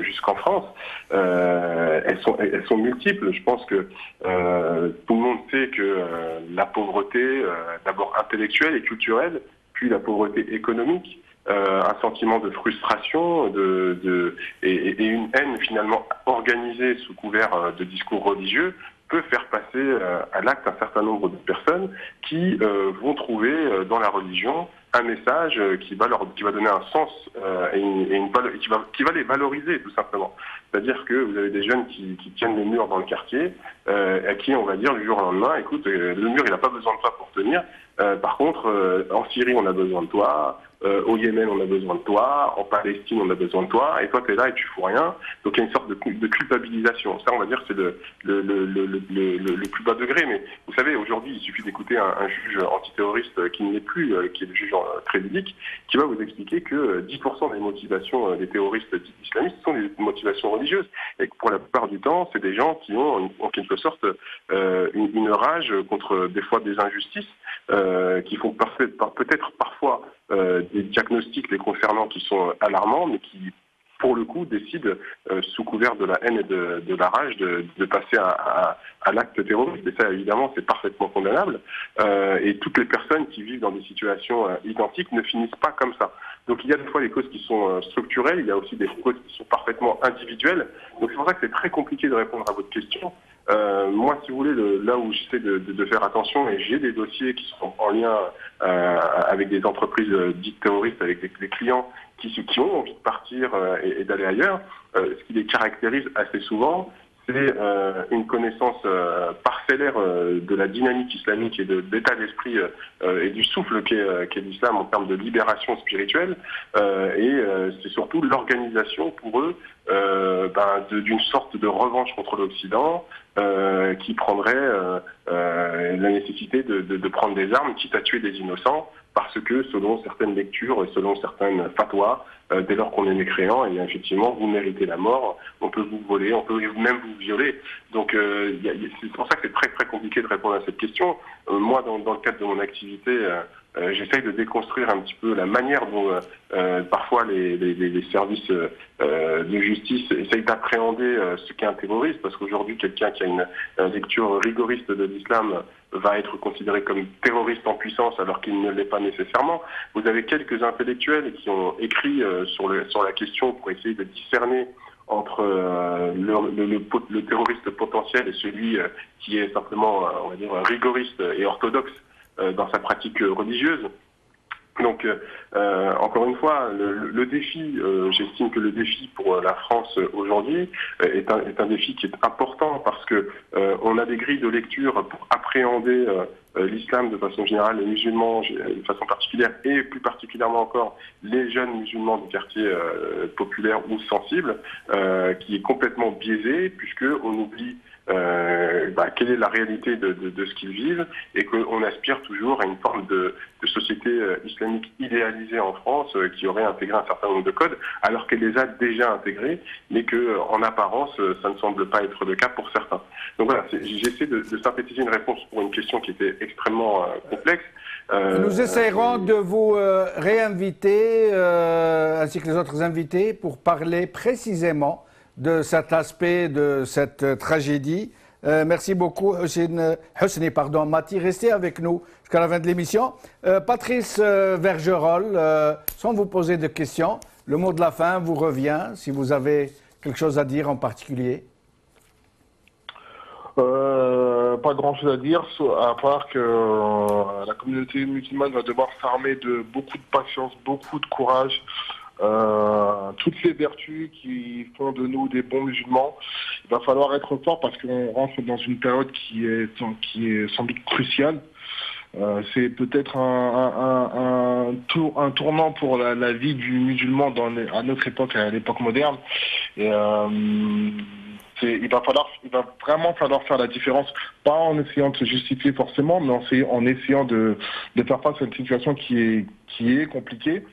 jusqu'en France, elles sont multiples. Je pense que tout le monde sait que la pauvreté, d'abord intellectuelle et culturelle, puis la pauvreté économique, un sentiment de frustration et une haine finalement organisée sous couvert de discours religieux peut faire passer à l'acte un certain nombre de personnes qui vont trouver dans la religion un message qui va donner un sens qui va les valoriser tout simplement. C'est-à-dire que vous avez des jeunes qui tiennent le mur dans le quartier, à qui on va dire du jour au lendemain, écoute, le mur il n'a pas besoin de toi pour tenir. Par contre, en Syrie on a besoin de toi, au Yémen on a besoin de toi, en Palestine on a besoin de toi, et toi tu es là et tu fous rien. Donc il y a une sorte de culpabilisation. Ça on va dire c'est le plus bas degré. Mais vous savez, aujourd'hui il suffit d'écouter un juge antiterroriste qui ne l'est plus, qui est le juge crédibique, qui va vous expliquer que 10% des motivations des terroristes dits islamistes sont des motivations religieuses. Et que pour la plupart du temps, c'est des gens qui ont en quelque sorte une rage contre des fois des injustices, qui font peut-être parfois des diagnostics les concernant qui sont alarmants, mais qui, pour le coup, décident, sous couvert de la haine et de la rage, de passer à l'acte terroriste. Et ça, évidemment, c'est parfaitement condamnable. Et toutes les personnes qui vivent dans des situations identiques ne finissent pas comme ça. Donc il y a des fois des causes qui sont structurelles, il y a aussi des causes qui sont parfaitement individuelles. Donc c'est pour ça que c'est très compliqué de répondre à votre question. Moi, si vous voulez, là où j'essaie de faire attention, et j'ai des dossiers qui sont en lien avec des entreprises dites terroristes, avec des clients qui ont envie de partir et d'aller ailleurs, ce qui les caractérise assez souvent, c'est une connaissance parcellaire de la dynamique islamique et de l'état d'esprit et du souffle qu'est l'islam en termes de libération spirituelle. C'est surtout l'organisation pour eux d'une sorte de revanche contre l'Occident qui prendrait la nécessité de prendre des armes, quitte à tuer des innocents, parce que selon certaines lectures, selon certaines fatwas, dès lors qu'on est mécréant, et effectivement, vous méritez la mort, on peut vous voler, on peut même vous violer. Donc c'est pour ça que c'est très très compliqué de répondre à cette question. Moi, dans le cadre de mon activité, j'essaye de déconstruire un petit peu la manière dont parfois les services de justice essayent d'appréhender ce qu'est un terroriste, parce qu'aujourd'hui, quelqu'un qui a une lecture rigoriste de l'islam va être considéré comme terroriste en puissance alors qu'il ne l'est pas nécessairement. Vous avez quelques intellectuels qui ont écrit sur la question pour essayer de discerner entre le terroriste potentiel et celui qui est simplement, on va dire, rigoriste et orthodoxe dans sa pratique religieuse. Donc, encore une fois, le défi, j'estime que le défi pour la France aujourd'hui est un défi qui est important parce que on a des grilles de lecture pour appréhender l'islam de façon générale, les musulmans de façon particulière et plus particulièrement encore les jeunes musulmans du quartier populaire ou sensible, qui est complètement biaisé puisque on oublie quelle est la réalité de ce qu'ils vivent et qu'on aspire toujours à une forme de société islamique idéalisée en France qui aurait intégré un certain nombre de codes alors qu'elle les a déjà intégrés mais qu'en apparence ça ne semble pas être le cas pour certains. Donc voilà, j'essaie de synthétiser une réponse pour une question qui était extrêmement complexe. Nous essayerons de vous réinviter ainsi que les autres invités pour parler précisément de cet aspect de cette tragédie. Merci beaucoup, Husni, Mati. Restez avec nous jusqu'à la fin de l'émission. Patrice Vergerol, sans vous poser de questions, le mot de la fin vous revient, si vous avez quelque chose à dire en particulier. Pas grand-chose à dire, à part que la communauté musulmane va devoir s'armer de beaucoup de patience, beaucoup de courage, toutes les vertus qui font de nous des bons musulmans. Il va falloir être fort parce qu'on rentre dans une période qui est sans doute cruciale. C'est peut-être un tournant pour la vie du musulman à notre époque, à l'époque moderne. Et il va vraiment falloir faire la différence, pas en essayant de se justifier forcément, mais en essayant de faire face à une situation qui est compliquée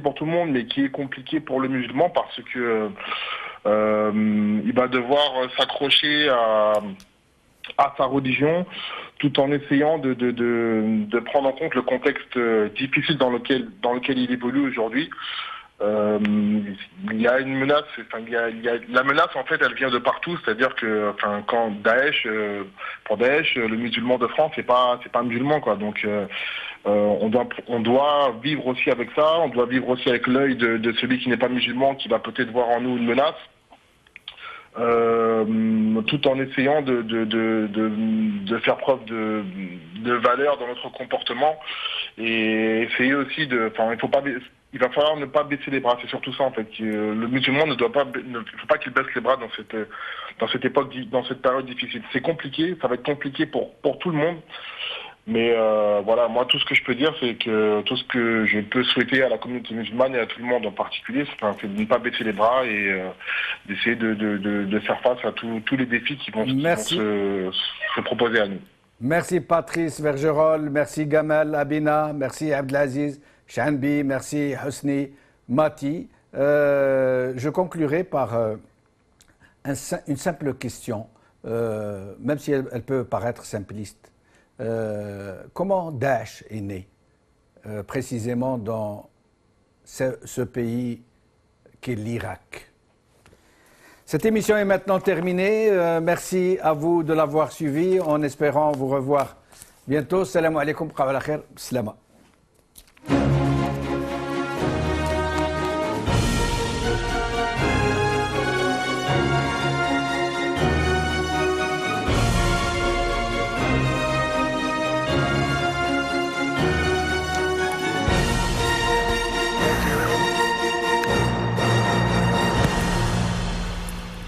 pour tout le monde, mais qui est compliquée pour le musulman parce que il va devoir s'accrocher à sa religion, tout en essayant de prendre en compte le contexte difficile dans lequel il évolue aujourd'hui. Il y a une menace, la menace en fait elle vient de partout, c'est-à-dire que quand pour Daesh, le musulman de France c'est pas un musulman quoi, donc on doit vivre aussi avec ça, on doit vivre aussi avec l'œil de celui qui n'est pas musulman qui va peut-être voir en nous une menace. Tout en essayant de faire preuve de valeur dans notre comportement et essayer aussi il va falloir ne pas baisser les bras, c'est surtout ça en fait. Le musulman ne faut pas qu'il baisse les bras dans cette époque, dans cette période difficile. C'est compliqué, ça va être compliqué pour tout le monde. Mais voilà, moi tout ce que je peux dire, c'est que tout ce que je peux souhaiter à la communauté musulmane et à tout le monde en particulier, c'est de ne pas baisser les bras et d'essayer de faire face à tous les défis qui vont se proposer à nous. Merci Patrice Vergerol, merci Gamal Abina, merci Abdelaziz Chanbi, merci Husni Mati. Je conclurai par une simple question, même si elle peut paraître simpliste. Comment Daesh est né précisément dans ce pays qu'est l'Irak? Cette émission est maintenant terminée. Merci à vous de l'avoir suivi en espérant vous revoir bientôt. Salam alaikum, salama.